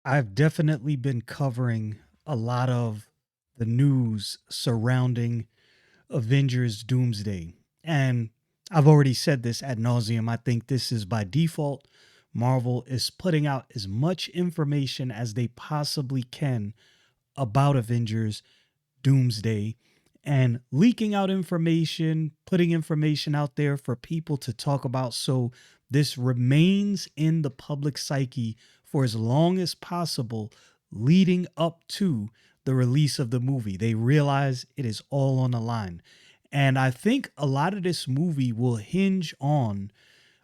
I've definitely been covering a lot of the news surrounding Avengers Doomsday. And I've already said this ad nauseum. I think this is by default. Marvel is putting out as much information as they possibly can about Avengers Doomsday and leaking out information, putting information out there for people to talk about. So this remains in the public psyche for as long as possible, leading up to the release of the movie. They realize it is all on the line. And I think a lot of this movie will hinge on,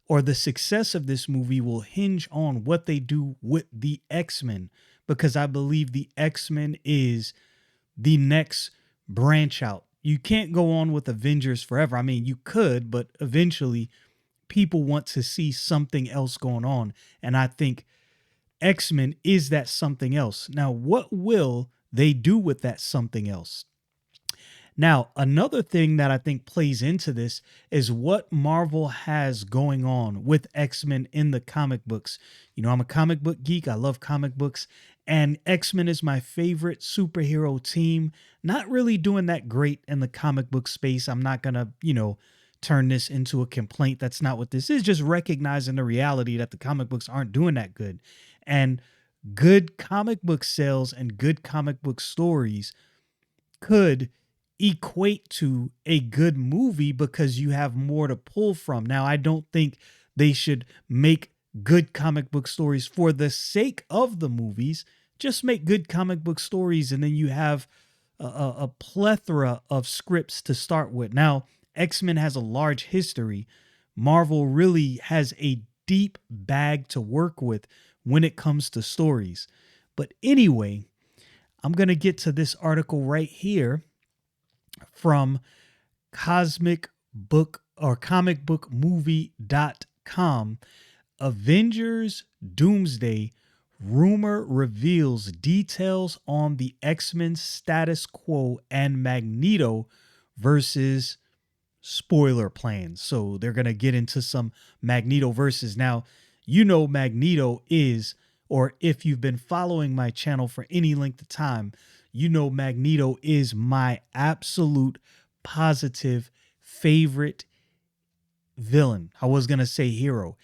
or the success of this movie will hinge on what they do with the X-Men, because I believe the X-Men is the next branch out. You can't go on with Avengers forever. I mean, you could, but eventually people want to see something else going on. And I think X-Men is that something else. Now, what will they do with that something else? Now, another thing that I think plays into this is what Marvel has going on with X-Men in the comic books. You know, I'm a comic book geek. I love comic books. And X-Men is my favorite superhero team. Not really doing that great in the comic book space. I'm not going to, turn this into a complaint. That's not what this is. Just recognizing the reality that the comic books aren't doing that good. And good comic book sales and good comic book stories could equate to a good movie because you have more to pull from. Now, I don't think they should make good comic book stories for the sake of the movies. Just make good comic book stories, and then you have a plethora of scripts to start with. Now, X-Men has a large history. Marvel really has a deep bag to work with when it comes to stories. But anyway, I'm going to get to this article right here from cosmic book or comicbookmovie.com. Avengers Doomsday rumor reveals details on the X-Men status quo and Magneto versus spoiler plans. So they're going to get into some Magneto versus. Now, Magneto is, or if you've been following my channel for any length of time, Magneto is my absolute positive favorite villain. I was going to say hero.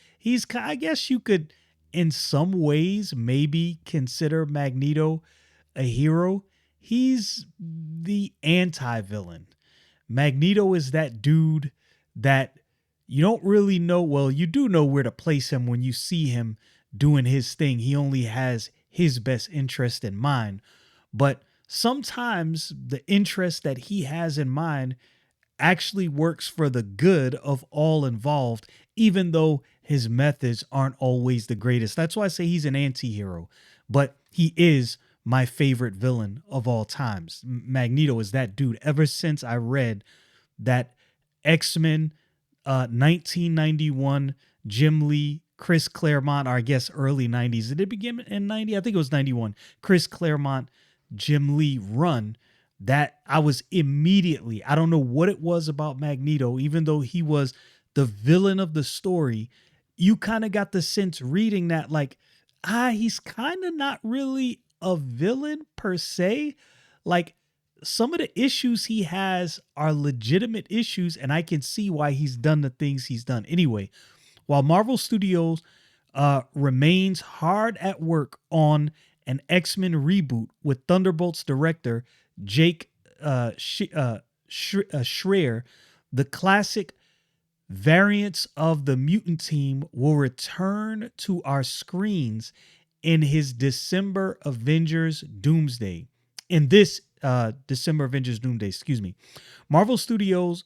I guess you could, in some ways, maybe consider Magneto a hero. He's the anti-villain. Magneto is that dude that you don't really know. Well, you do know where to place him when you see him doing his thing. He only has his best interest in mind. But sometimes the interest that he has in mind actually works for the good of all involved, even though his methods aren't always the greatest. That's why I say he's an anti-hero, but he is my favorite villain of all times. Magneto is that dude. Ever since I read that X-Men 1991 Jim Lee, Chris Claremont, or I guess early 90s. Did it begin in 90? I think it was 91. Chris Claremont, Jim Lee run, that I was immediately, I don't know what it was about Magneto, even though he was the villain of the story, you kind of got the sense reading that like, he's kind of not really a villain per se. Like some of the issues he has are legitimate issues, and I can see why he's done the things he's done. Anyway, while Marvel Studios remains hard at work on an X-Men reboot with Thunderbolts director Jake Schreier, the classic variants of the mutant team will return to our screens in his December Avengers Doomsday. In this December Avengers Doomsday, excuse me. Marvel Studios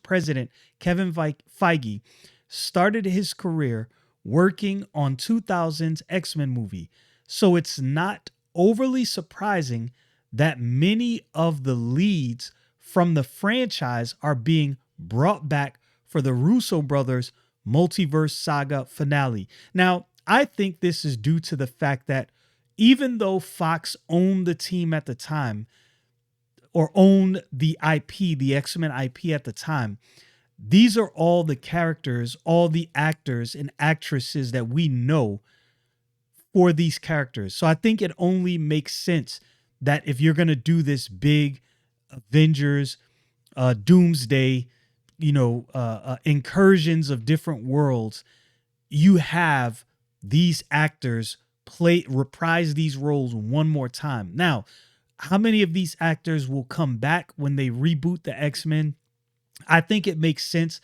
president Kevin Feige started his career working on 2000's X-Men movie, so it's not overly surprising that many of the leads from the franchise are being brought back for the Russo brothers' multiverse saga finale. Now, I think this is due to the fact that even though Fox owned the team at the time, or owned the IP, the X-Men IP at the time, these are all the characters, all the actors and actresses that we know for these characters. So I think it only makes sense that if you're going to do this big Avengers Doomsday, incursions of different worlds, you have these actors reprise these roles one more time. Now, how many of these actors will come back when they reboot the X-Men? I think it makes sense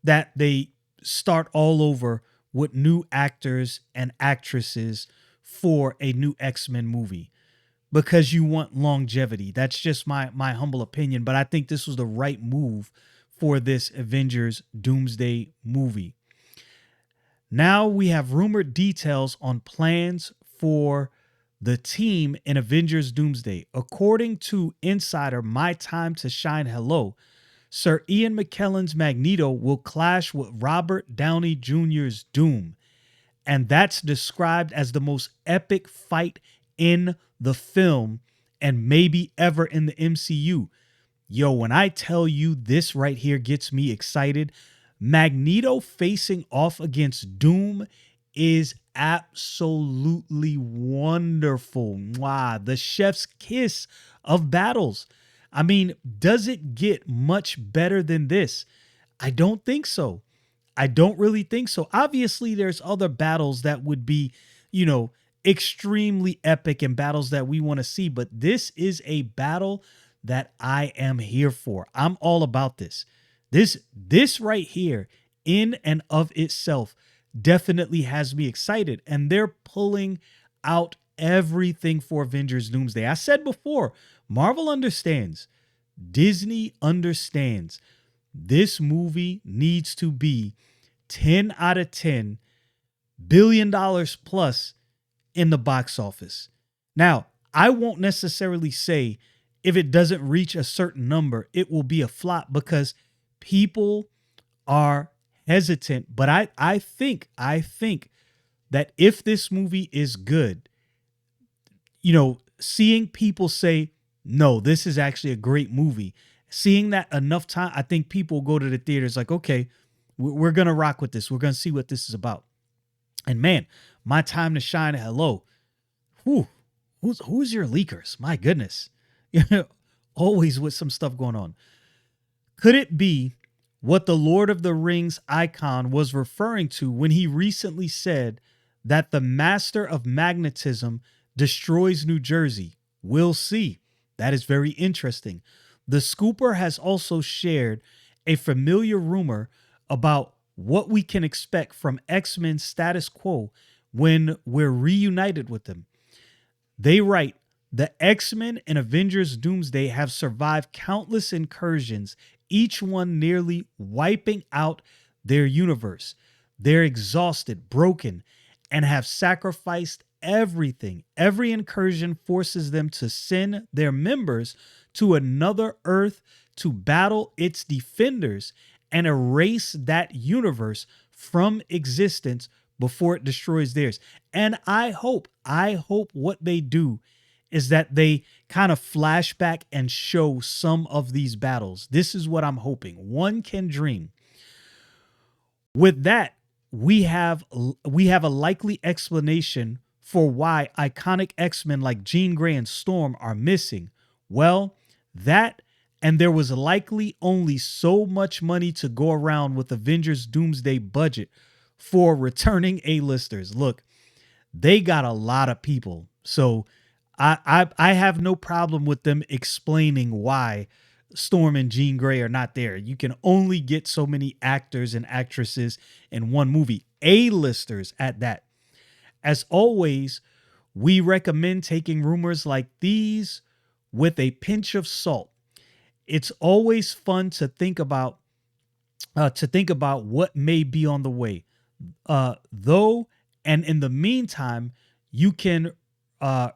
that they start all over with new actors and actresses for a new X-Men movie because you want longevity. That's just my humble opinion, but I think this was the right move for this Avengers Doomsday movie. Now we have rumored details on plans for the team in Avengers Doomsday. According to insider My Time to Shine Hello, Sir Ian McKellens Magneto will clash with Robert Downey Jr.'s Doom. And that's described as the most epic fight in the film and maybe ever in the MCU. Yo, when I tell you this right here gets me excited, Magneto facing off against Doom is absolutely wonderful. Wow, the chef's kiss of battles. I mean, does it get much better than this? I don't think so. I don't really think so. Obviously, there's other battles that would be, extremely epic and battles that we want to see, but this is a battle that I am here for. I'm all about this. This right here in and of itself definitely has me excited, and they're pulling out everything for Avengers Doomsday. I said before, Marvel understands. Disney understands. This movie needs to be 10 out of 10 billion dollars plus in the box office. Now, I won't necessarily say if it doesn't reach a certain number, it will be a flop because people are hesitant. But I think that if this movie is good, seeing people say, no, this is actually a great movie. Seeing that enough time, I think people go to the theaters like, okay, we're going to rock with this. We're going to see what this is about. And man, My Time to Shine Hello. Whew, who's your leakers? My goodness. Always with some stuff going on. Could it be what the Lord of the Rings icon was referring to when he recently said that the master of magnetism destroys New Jersey? We'll see. That is very interesting. The Scooper has also shared a familiar rumor about what we can expect from X-Men status quo when we're reunited with them. They write, the X-Men and Avengers Doomsday have survived countless incursions, each one nearly wiping out their universe. They're exhausted, broken, and have sacrificed everything. Every incursion forces them to send their members to another Earth to battle its defenders and erase that universe from existence before it destroys theirs. And I hope what they do is that they kind of flash back and show some of these battles. This is what I'm hoping. One can dream. With that, we have a likely explanation for why iconic X-Men like Jean Grey and Storm are missing. Well, and there was likely only so much money to go around with Avengers Doomsday budget for returning A-listers. Look, they got a lot of people. So I have no problem with them explaining why Storm and Jean Grey are not there. You can only get so many actors and actresses in one movie, A-listers at that. As always, we recommend taking rumors like these with a pinch of salt. It's always fun to think about what may be on the way. Though, and in the meantime, you can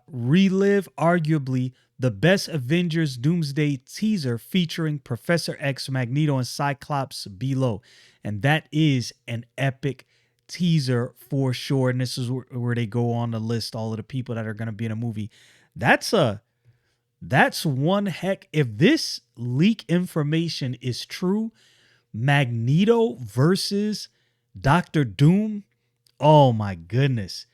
relive arguably the best Avengers Doomsday teaser featuring Professor X, Magneto, and Cyclops below. And that is an epic teaser for sure. And this is where they go on to list all of the people that are going to be in a movie. That's one heck. If this leak information is true, Magneto versus Dr. Doom, oh my goodness.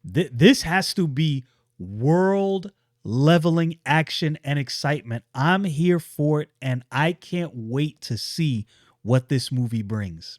This has to be world leveling action and excitement. I'm here for it, and I can't wait to see what this movie brings.